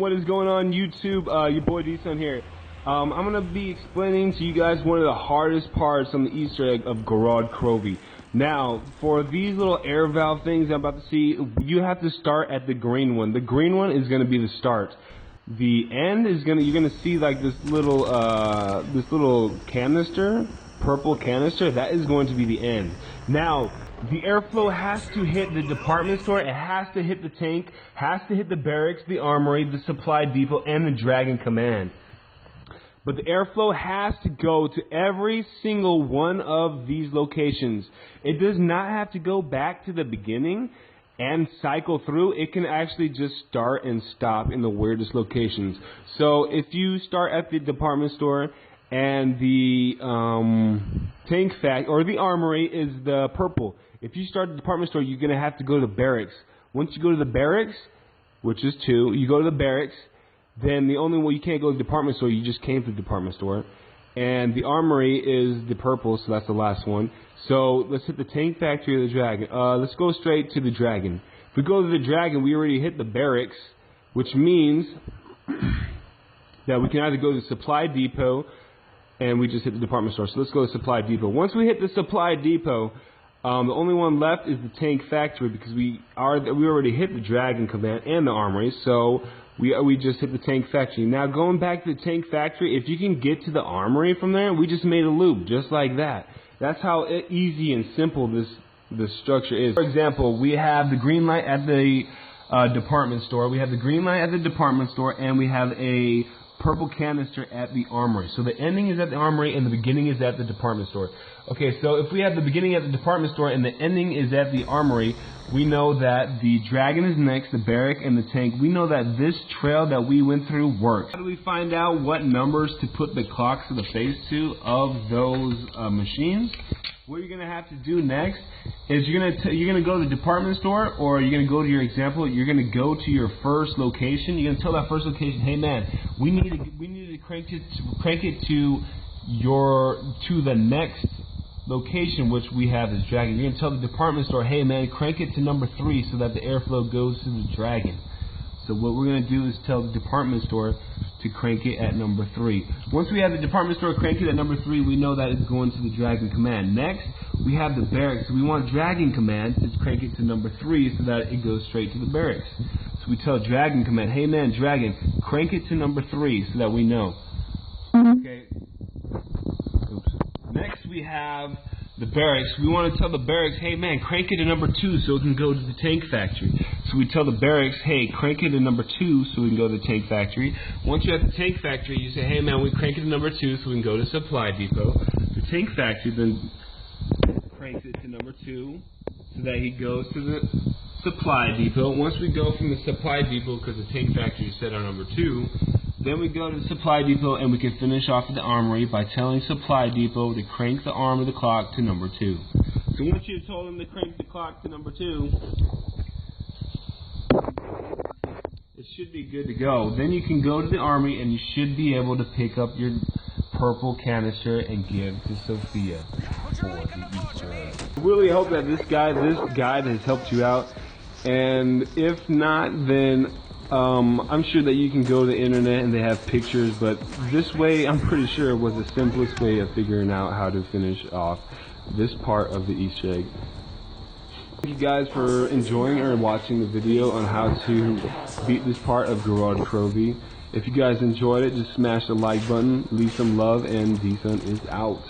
What is going on YouTube? Your boy D-Son here. I'm going to be explaining to you guys one of the hardest parts on the Easter egg of Gorod Krovi. Now, for these little air valve things I'm about to see, you have to start at the green one. The green one is going to be the start. The end is you're gonna see like this little canister, purple canister. That is going to be the end. Now, the airflow has to hit the department store. It has to hit the tank. Has to hit the barracks, the armory, the supply depot, and the Dragon Command. But the airflow has to go to every single one of these locations. It does not have to go back to the beginning and cycle through. It can actually just start and stop in the weirdest locations. So if you start at the department store and the tank fact or the armory is the purple, if you start at the department store, you're gonna have to go to the barracks. Once you go to the barracks, which is 2, you go to the barracks. Then the only way you can't go to the department store, you just came to the department store. And the armory is the purple, so that's the last one. So let's hit the tank factory or the Dragon. Let's go straight to the Dragon. If we go to the Dragon, we already hit the barracks, which means that we can either go to the supply depot and we just hit the department store. So let's go to the supply depot. Once we hit the supply depot, the only one left is the tank factory because we already hit the Dragon Command and the armory. So we just hit the tank factory. Now going back to the tank factory, if you can get to the armory from there, we just made a loop just like that. That's how easy and simple this structure is. For example, we have the green light at the department store. We have the green light at the department store, and we have a purple canister at the armory. So the ending is at the armory, and the beginning is at the department store. Okay, so if we have the beginning at the department store and the ending is at the armory, we know that the Dragon is next, the barrack, and the tank. We know that this trail that we went through works. How do we find out what numbers to put the clocks to the face to of those machines? What you're gonna have to do next is you're gonna go to the department store, or you're gonna go to your example. You're gonna go to your first location. You're gonna tell that first location, hey man, we need to crank it to the next location, which we have is Dragon. You're gonna tell the department store, hey man, crank it to number 3 so that the airflow goes to the Dragon. So what we're gonna do is tell the department store to crank it at number 3. Once we have the department store crank it at number 3, we know that it's going to the Dragon Command. Next, we have the barracks. We want Dragon Command to crank it to number 3 so that it goes straight to the barracks. So we tell Dragon Command, hey man, Dragon, crank it to number 3 so that we know. Okay. Oops. Next we have the barracks. We want to tell the barracks, hey man, crank it to number 2 so it can go to the tank factory. So we tell the barracks, hey, crank it to number 2 so we can go to the tank factory. Once you're at the tank factory, you say, hey man, we crank it to number 2 so we can go to the supply depot. The tank factory then cranks it to number 2 so that he goes to the supply depot. Once we go from the supply depot, because the tank factory is set on number 2, then we go to the supply depot and we can finish off at the armory by telling supply depot to crank the arm of the clock to number 2. So once you've told them to crank the clock to number 2, it should be good to go. Then you can go to the army and you should be able to pick up your purple canister and give to Sophia for the Easter egg. I really hope that this guide has helped you out, and if not, then I'm sure that you can go to the internet and they have pictures, but this way I'm pretty sure was the simplest way of figuring out how to finish off this part of the Easter egg. Thank you guys for enjoying or watching the video on how to beat this part of Gorod Krovi. If you guys enjoyed it, just smash the like button, leave some love, and D-Son is out.